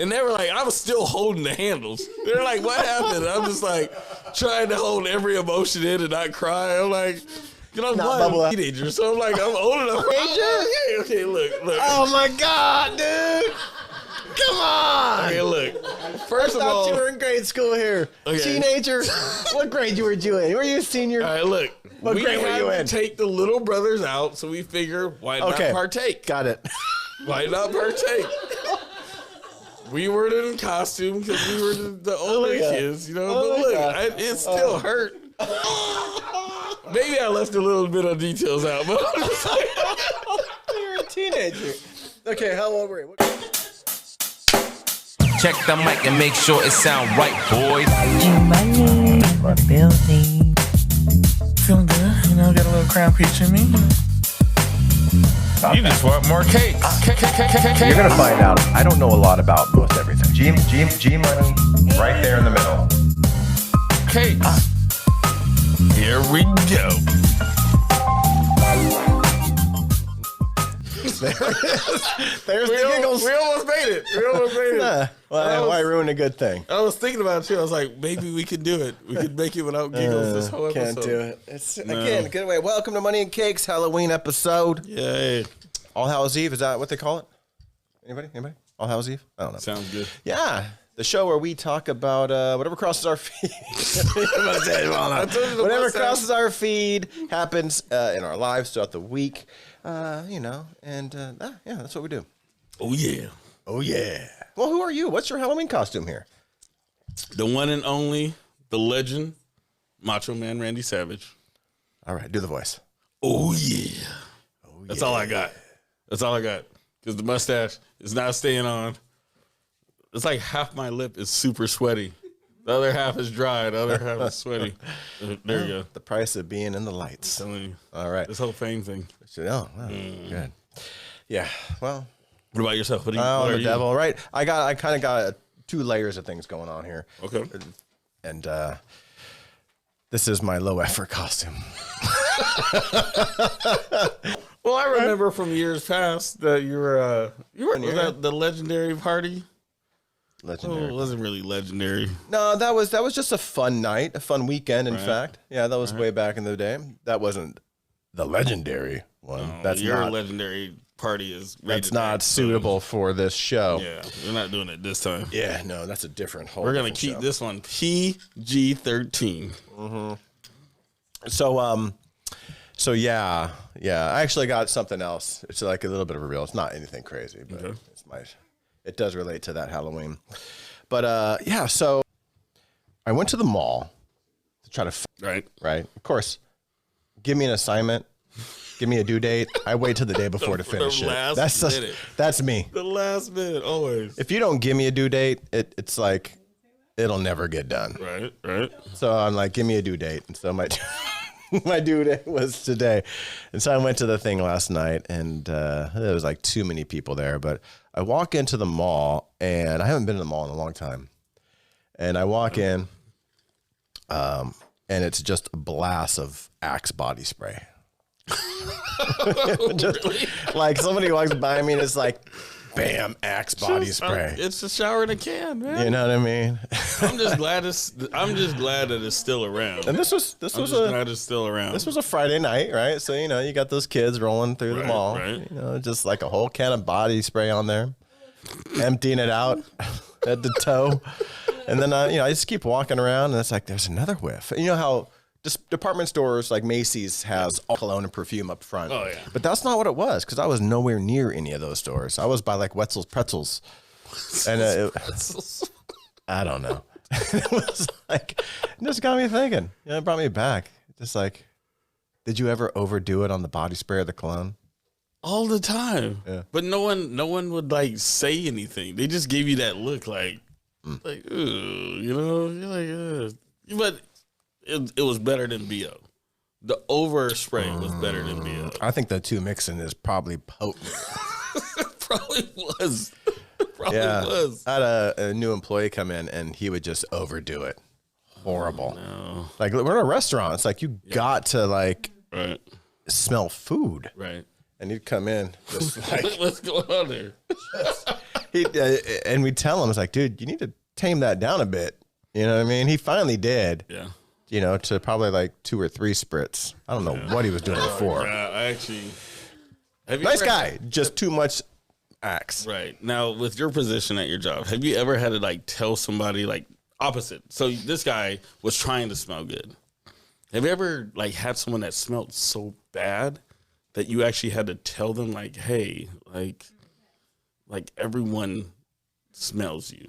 And they were like, I was still holding the handles. They're like, what happened? I'm just like trying to hold every emotion in and not cry. I'm like, you know, I'm a teenager, so I'm like, I'm old enough. Okay, look. Oh my God, dude. Come on. Okay, look. First of all, you were in grade school here. Okay. Teenager. What grade were you in? Were you a senior? All right, look. What grade were you in? Take the little brothers out, so we figure, why not partake? Got it. Why not partake? We were in costume because we were the older kids, you know. But look, it still hurt. Maybe I left a little bit of details out, but you were a teenager. Okay, how old were you? Check the mic and make sure it sound right, boys. Money in the building. Feeling good, you know, got a little crown peach in me. You just want more cake. You're gonna find out. I don't know a lot about most everything. G money, right there in the middle. Cake. Here we go. There's the giggles. We almost made it. Why ruin a good thing? I was thinking about it too. I was like, maybe we could do it. We could make it without giggles this whole episode. Can't do it. Again, good way. Welcome to Money and Cakes Halloween episode. Yay. All Hallows Eve, is that what they call it? Anybody? All Hallows Eve? I don't know. Sounds good. Yeah. The show where we talk about whatever crosses our feed. Whatever crosses our feed happens in our lives throughout the week. You know, and yeah, that's what we do. Oh, yeah. Oh, yeah. Well, who are you? What's your Halloween costume here? The one and only, the legend, Macho Man Randy Savage. All right, do the voice. Oh, yeah. That's all I got. Because the mustache is not staying on. It's like half my lip is super sweaty. The other half is dry. The other half is sweaty. There you go. The price of being in the lights. All right. This whole fame thing. Oh, wow. Good. Yeah. Well. What about yourself? What I'm are the you? devil. Right. I kind of got 2 layers of things going on here. Okay. And this is my low effort costume. Well, I remember from years past that you were at the legendary party. Legendary. Oh, it wasn't really legendary. No, that was just a fun night, a fun weekend. In fact, yeah, that was way back in the day. That wasn't the legendary one. No, that's your not legendary party is. That's not suitable for this show. Yeah, we're not doing it this time. Yeah, no, that's a different whole. We're gonna keep show. this one PG-13. Mm-hmm. So yeah. I actually got something else. It's like a little bit of a reel. It's not anything crazy, but it does relate to that Halloween. But yeah, so I went to the mall to try to right. Of course, give me an assignment, give me a due date. I wait till the day before to finish it. That's me. The last minute, always. If you don't give me a due date, it's like it'll never get done. Right. So I'm like, give me a due date, and so my due date was today. And so I went to the thing last night, and there was like too many people there. But I walk into the mall, and I haven't been in the mall in a long time. And I walk in, and it's just a blast of Axe body spray. Just like somebody walks by me, and it's like, bam, Axe body spray. It's a shower in a can, man. You know what I mean? I'm just glad that it's still around. And this was glad it's still around. This was a Friday night, right? So you got those kids rolling through the mall, right. Just like a whole can of body spray on there, emptying it out head to toe, and then I just keep walking around, and it's like there's another whiff. You know how department stores like Macy's has all cologne and perfume up front. Oh yeah, but that's not what it was, because I was nowhere near any of those stores. I was by like Wetzel's Pretzels, and I don't know. It was like, it just got me thinking. It brought me back. Just like, did you ever overdo it on the body spray or the cologne? All the time. Yeah. But no one would like say anything. They just gave you that look like, ooh, you're like, but it was better than BO. The overspray was better than BO. I think the two mixing is probably potent. Probably was. Was. I had a new employee come in, and he would just overdo it. Horrible. Oh, no. Like, we're in a restaurant. It's like you got to like right. smell food. Right. and he'd come in just like What's going on there? and we'd tell him, it's like, dude, you need to tame that down a bit. You know what I mean? He finally did. Yeah. You know, to probably like 2 or 3 spritz. I don't know what he was doing before. I actually. Have you Nice ever- guy, just too much axe. Right. Now, with your position at your job, have you ever had to like tell somebody like opposite? So this guy was trying to smell good. Have you ever like had someone that smelled so bad that you actually had to tell them like, hey, like everyone smells you?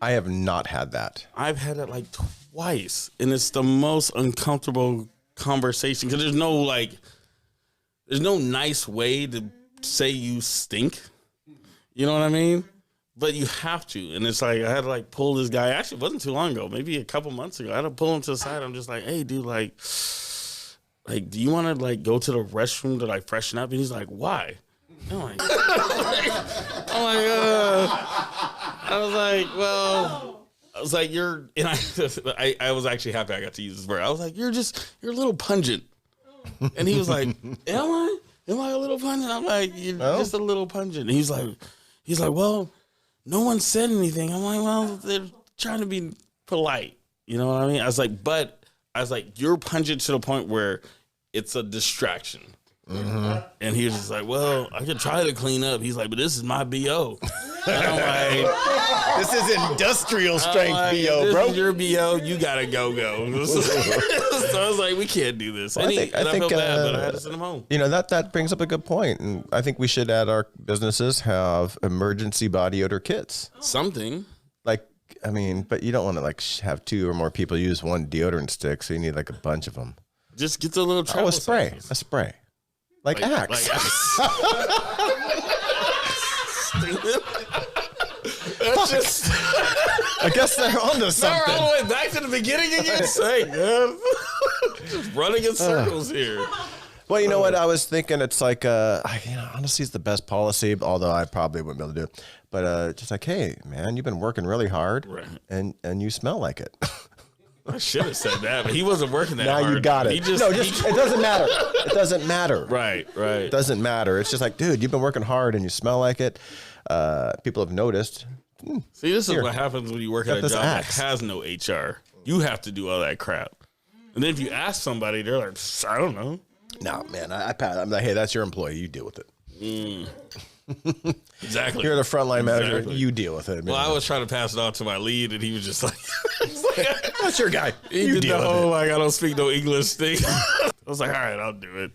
I have not had that. I've had it like twice, and it's the most uncomfortable conversation because there's no nice way to say you stink. You know what I mean? But you have to, and it's like I had to like pull this guy. Actually, it wasn't too long ago, maybe a couple months ago. I had to pull him to the side. I'm just like, hey, dude, like, do you want to like go to the restroom to like freshen up? And he's like, why? I'm like, I was like, you're, and I was actually happy I got to use this word. I was like, you're a little pungent. And he was like, am I a little pungent? I'm like, you're just a little pungent. And he's like, well, no one said anything. I'm like, well, they're trying to be polite. You know what I mean? I was like, you're pungent to the point where it's a distraction. Mm-hmm. And he was just like, well, I could try to clean up. He's like, but this is my BO. And I'm like, This is industrial strength BO, this bro. is your BO. You gotta go. So I was like, we can't do this. Well, I felt bad, but I had to send him home. You know, that brings up a good point. And I think we should, at our businesses, have emergency body odor kits. Something. Like, I mean, but you don't want to like have 2 or more people use one deodorant stick, so you need like a bunch of them. Just get the little travel A spray. sizes. A spray. Like Axe. That's just I guess they're onto all something. the way back to the beginning again. Say, man. Just running in circles here. Well, you know what? I was thinking it's like, honestly, it's the best policy, although I probably wouldn't be able to do it. But just like, hey, man, you've been working really hard, Right. and you smell like it. I should have said that, but he wasn't working that Now hard. you got it. He just, it doesn't matter. It doesn't matter. right. It doesn't matter. It's just like, dude, you've been working hard and you smell like it. People have noticed. See, this is what happens when you work at a this job Axe. that has no HR. You have to do all that crap. And then if you ask somebody, they're like, I don't know. No, man, I'm like, hey, that's your employee. You deal with it. Exactly. You're the frontline manager. Exactly. You deal with it. Well, man. I was trying to pass it on to my lead, and he was just like, That's your guy. he You did deal the with whole it. like I don't speak no English thing. I was like, all right, I'll do it.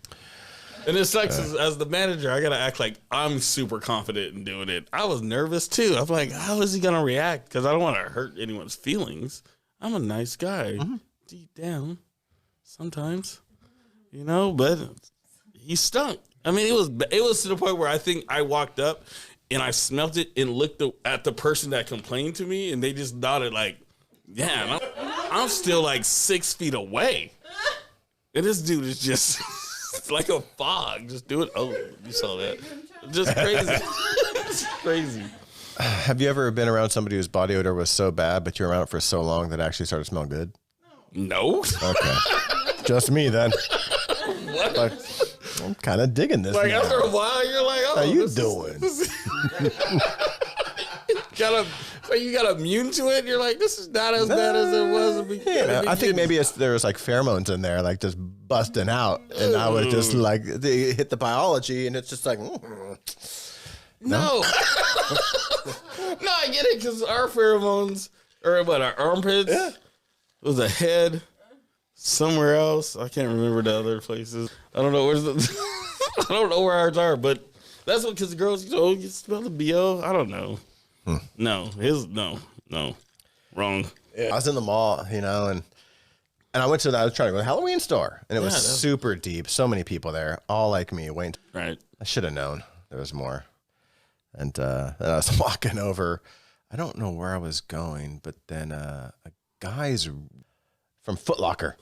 And it sucks as the manager, I gotta act like I'm super confident in doing it. I was nervous too. I'm like, how is he gonna react? Because I don't want to hurt anyone's feelings. I'm a nice guy, deep down, sometimes, you know. But he stunk. I mean, it was to the point where I think I walked up and I smelt it and looked at the person that complained to me, and they just nodded like, yeah, I'm still like 6 feet away. And this dude is just like a fog. Just do it. Oh, you saw that. Just crazy. It's crazy. Have you ever been around somebody whose body odor was so bad, but you're around it for so long that it actually started to smell good? No. Okay. Just me then. But I'm kind of digging this. Like now. after a while, you're like, oh, How you this doing? So you got immune to it. You're like, this is not as bad as it was. At the beginning. I think maybe there was like pheromones in there, like just busting out, and I was just like, they hit the biology, and it's just like, No. No, I get it because our pheromones, or what, our armpits, it was a head somewhere else. I can't remember the other places. I don't know where's the. I don't know where ours are, but that's what because the girls, you smell the BO. I don't know. No, no, wrong. I was in the mall, you know, and I went to I was trying to go to the Halloween store, and it was that's- super deep. So many people there, all like me. Wait, Right. I should have known there was more. And then I was walking over. I don't know where I was going, but then a guy's from Foot Locker.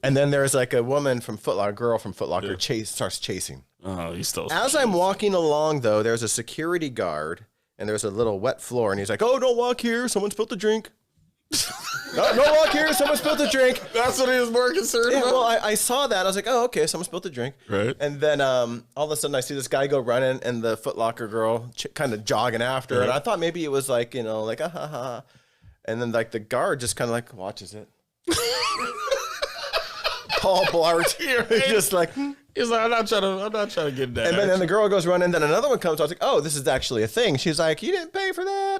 And then there's like a woman from Foot Locker, girl from Foot Locker, starts chasing. Oh, you still. As I'm walking along, though, there's a security guard, and there's a little wet floor, and he's like, "Oh, don't walk here. Someone spilled the drink." No walk here. Someone spilled a drink. That's what he was more concerned Yeah, about. well, I saw that. I was like, oh, okay, someone spilled a drink. Right. And then all of a sudden I see this guy go running and the Foot Locker girl kind of jogging after. Right. And I thought maybe it was like, like, ah, ha, ha. And then like the guard just kind of like watches it. Paul Blart. Just like, He's like, I'm not trying to get that. and then the girl goes running. Then another one comes. I was like, oh, this is actually a thing. She's like, you didn't pay for that.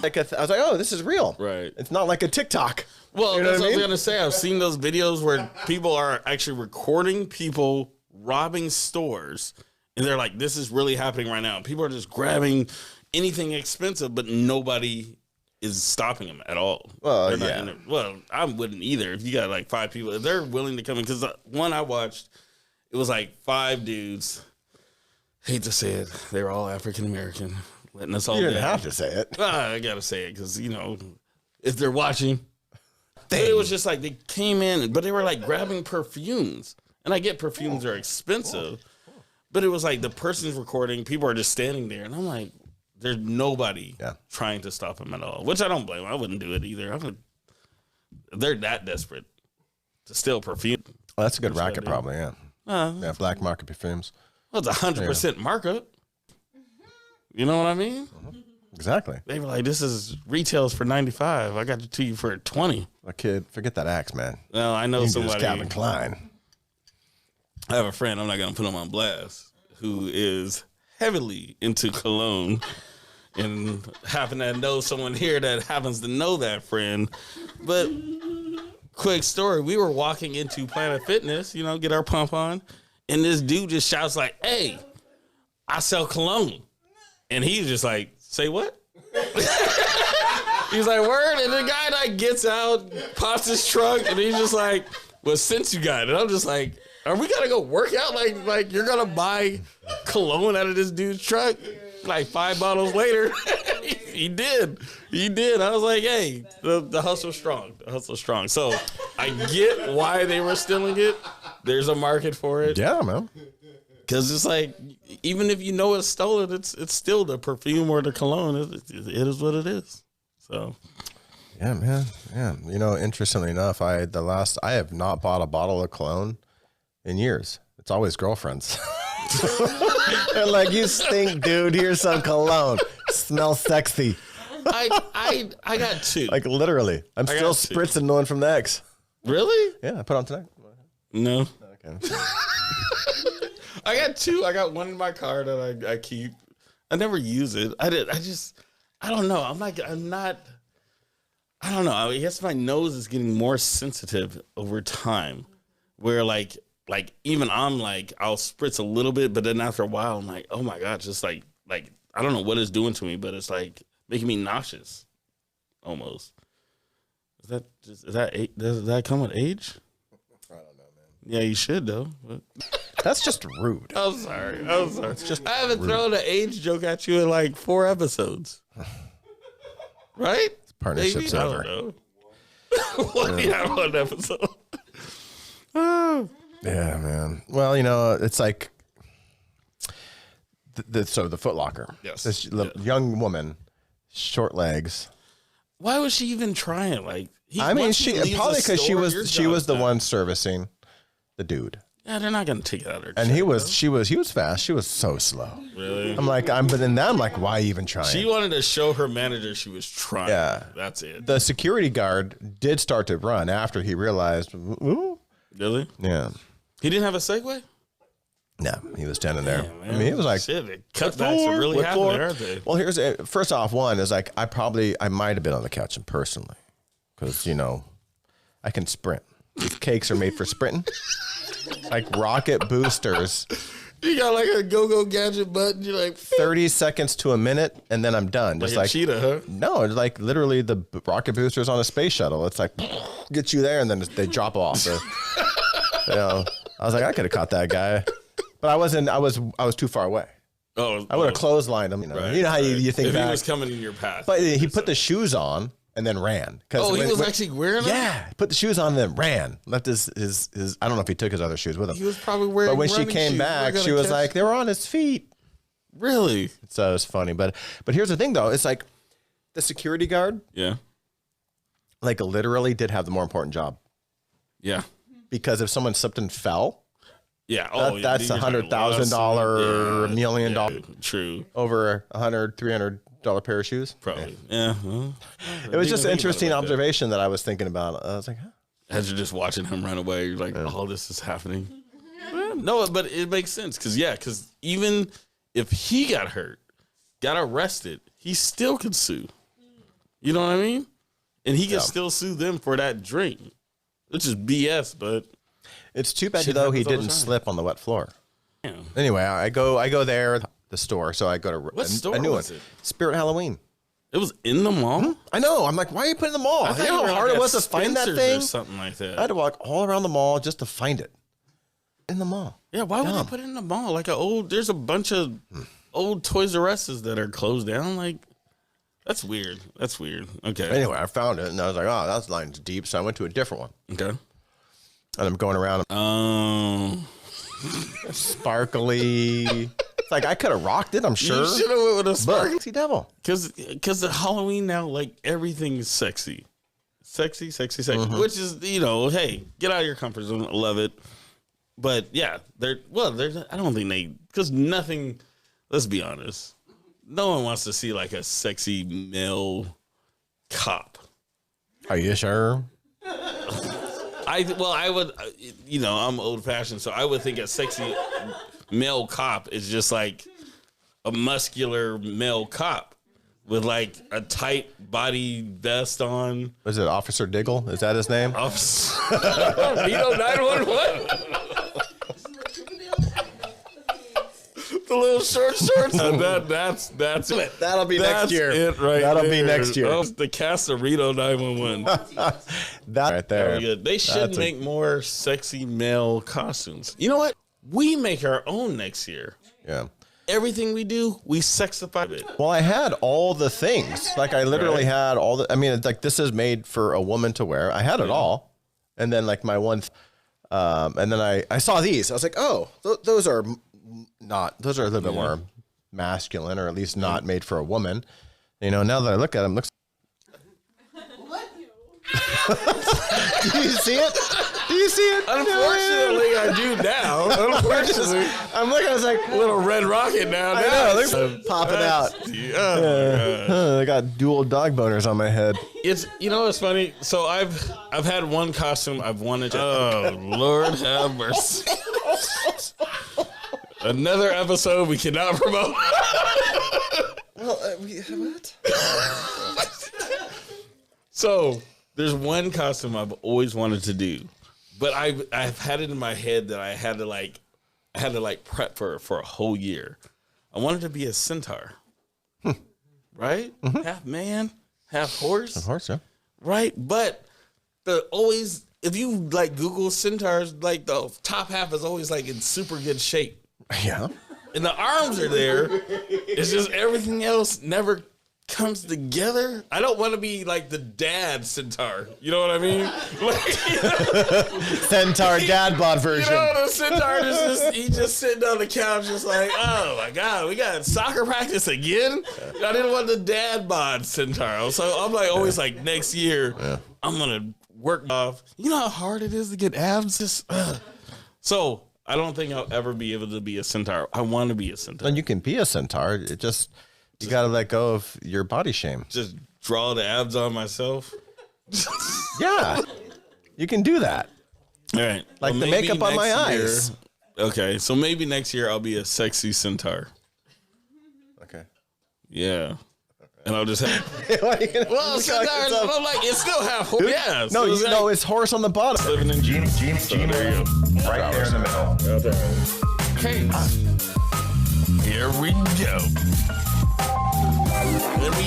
Like I was like, oh, this is real. Right. It's not like a TikTok. Well, You know that's what I what I was mean? gonna say. I've seen those videos where people are actually recording people robbing stores, and they're like, "This is really happening right now." People are just grabbing anything expensive, but nobody is stopping them at all. Well, They're not yeah. in it. Well, I wouldn't either. If you got like 5 people, if they're willing to come in, because one I watched, it was like 5 dudes. Hate to say it, they were all African American, letting us all You didn't down. have to say it. I gotta say it because if they're watching, it was just like they came in, but they were like grabbing perfumes, and I get perfumes are expensive, but it was like the person's recording, people are just standing there, and I'm like, there's nobody trying to stop them at all, which I don't blame them. I wouldn't do it either. They're that desperate to steal perfume. Well, that's a good That's what I racket, do. probably. Yeah. Yeah, black market perfumes. Well, it's 100% markup. You know what I mean? Exactly. They were like, this is retails for $95. I got it to you for $20. A kid, forget that axe, man. Well, I know You can do this somebody. Calvin Klein. I have a friend, I'm not going to put him on blast, who is heavily into cologne and happen to know someone here that happens to know that friend. But quick story, we were walking into Planet Fitness, get our pump on, and this dude just shouts like, "Hey, I sell cologne." And he's just like, "Say what?" He's like, "Word." And the guy like gets out, pops his trunk, and he's just like, "Well, since you got it," I'm just like, "Are we gonna go work out? Like you're gonna buy cologne out of this dude's truck?" Like 5 bottles later, he did. I was like, "Hey, the hustle's strong. The hustle's strong." So I get why they were stealing it. There's a market for it. Yeah, man. Because it's like, even if you know it's stolen, it's still the perfume or the cologne. It is what it is. So, Yeah, man. Yeah. Interestingly enough, I have not bought a bottle of cologne in years. It's always girlfriends. They're like, "You stink, dude. Here's some cologne. Smells sexy." I got 2. Like literally. I'm still got two. spritzing one from the ex. Really? Yeah, I put on tonight. No. Okay. I got 2. I got one in my car that I keep. I never use it. I don't know. I don't know. I guess my nose is getting more sensitive over time. Where like even I'm like, I'll spritz a little bit, but then after a while I'm like, oh my God, just like I don't know what it's doing to me, but it's like making me nauseous almost. Does that come with age? I don't know, man. Yeah, you should though. But That's just rude. I'm sorry. I haven't thrown an age joke at you in like 4 episodes. Right? Partnership's Maybe? I over. don't know. Yeah, 1 episode. Yeah, man. Well, it's like the Foot Locker. Yes. This young woman, short legs. Why was she even trying? Like, I mean, once he leaves probably the because she store, was your she was job's the done. one servicing the dude, Yeah, they're not gonna take it out of her. and check, he was fast. She was so slow. though. Really. But in that I'm like, why even trying? She wanted to show her manager she was trying. Yeah. That's it. The security guard did start to run after he realized. Ooh. Really? Yeah. He didn't have a Segway? No, he was standing there. Damn, I mean, he was like, shit, the cutbacks are really what happening, floor? aren't they? Well, first off, one is like I might have been on the couch and personally, because I can sprint. These cakes are made for sprinting, like rocket boosters. You got like a go-go gadget button. You're like 30 seconds to a minute, and then I'm done. Just a like cheetah, huh? No, it's like literally the rocket boosters on a space shuttle. It's like get you there, and then they drop off. So, I was like, I could have caught that guy, but I wasn't. I was too far away. Oh, I would have clotheslined him. Right, You know how you think if back. he was coming in your path. But he put the shoes on and then ran. Oh, he was actually wearing them? Yeah, put the shoes on and then ran. Left his I don't know if he took his other shoes with him. He was probably wearing But when she running came shoes. back, We're she gonna was catch- like, they were on his feet. Really? So it was funny. But here's the thing, though. It's like the security guard, Yeah. like literally did have the more important job. Yeah. Because if someone slipped and fell, Yeah. that's $100,000, $1 million, True. over $300 pair of shoes. Probably. Yeah. Well, It was just an think about it interesting like that. observation that I was thinking about. I was like, huh? As you're just watching him run away, you're like, all this is happening. No, but it makes sense because even if he got hurt, got arrested, he still could sue. You know what I mean? And he can still sue them for that drink, which is BS. But It's too bad Shit though he happens all the didn't time. slip on the wet floor. yeah. Anyway, I go there, the store. So I go to What store a new was one, it? Spirit Halloween. It was in the mall. I know. I'm like, why are you putting it in the mall? I You thought know you were how hard like it at was to find that Spencer's thing? or something like that. I had to walk all around the mall just to find it. In the mall. Yeah, why would they put it in the mall? Like there's a bunch of old Toys R Us's that are closed down. Like, that's weird. That's weird. Okay. Anyway, I found it and I was like, oh, that line's deep. So I went to a different one. Okay. And I'm going around sparkly. It's like I could have rocked it, I'm sure. You should have went with a But sparkly. devil. Because the Halloween now, like, everything is sexy. Sexy. Which is, hey, get out of your comfort zone. I love it. But yeah, I don't think because nothing, let's be honest, no one wants to see like a sexy male cop. Are you sure? I would, I'm old fashioned, so I would think a sexy male cop is just like a muscular male cop with like a tight body vest on. Was it Officer Diggle? Is that his name? Vito 911. The little short shorts. That's it. That'll be That's next year. it right That'll there. be next year. Oh, the cast of Rito 911. That right there. Very good. They should make more sexy male costumes. You know what? We make our own next year. Yeah. Everything we do, we sexify it. Well, I had all the things. Like I literally had all the. I mean, it's like this is made for a woman to wear. I had it all, and then like my one, and then I saw these. I was like, oh, those are not. Those are a little bit more masculine, or at least not made for a woman. Now that I look at them, looks. Do you see it? Do you see it? Unfortunately, I do now. Unfortunately, I'm looking. I was like, little red rocket now. I know. They're popping out. I got dual dog boners on my head. It's it's funny. So I've had one costume I've wanted to. Oh Lord have mercy. Another episode we cannot promote. Well, what? So there's one costume I've always wanted to do, but I've had it in my head that I had to prep for a whole year. I wanted to be a centaur, right? Half man, half horse, Of course, yeah. right? But if you like Google centaurs, like the top half is always like in super good shape. Yeah. And the arms are there. It's just everything else never comes together. I don't want to be like the dad centaur. You know what I mean? Centaur dad bod version. The centaur he's just sitting on the couch just like, oh my God, we got soccer practice again? I didn't want the dad bod centaur. So I'm like always like next year, I'm going to work off. You know how hard it is to get abs? So I don't think I'll ever be able to be a centaur. I want to be a centaur. And you can be a centaur. You got to let go of your body shame. Just draw the abs on myself. Yeah. You can do that. All right. Like the maybe makeup on my next year- eyes. Okay, so maybe next year I'll be a sexy centaur. Okay. Yeah. And I'll just have. Why are you gonna Well, look like centaurs, yourself? I'm like, it's still half horse. Yeah. No, it's it's horse on the bottom. living in Gene, So there you go. right there in the middle. Okay. Here we go.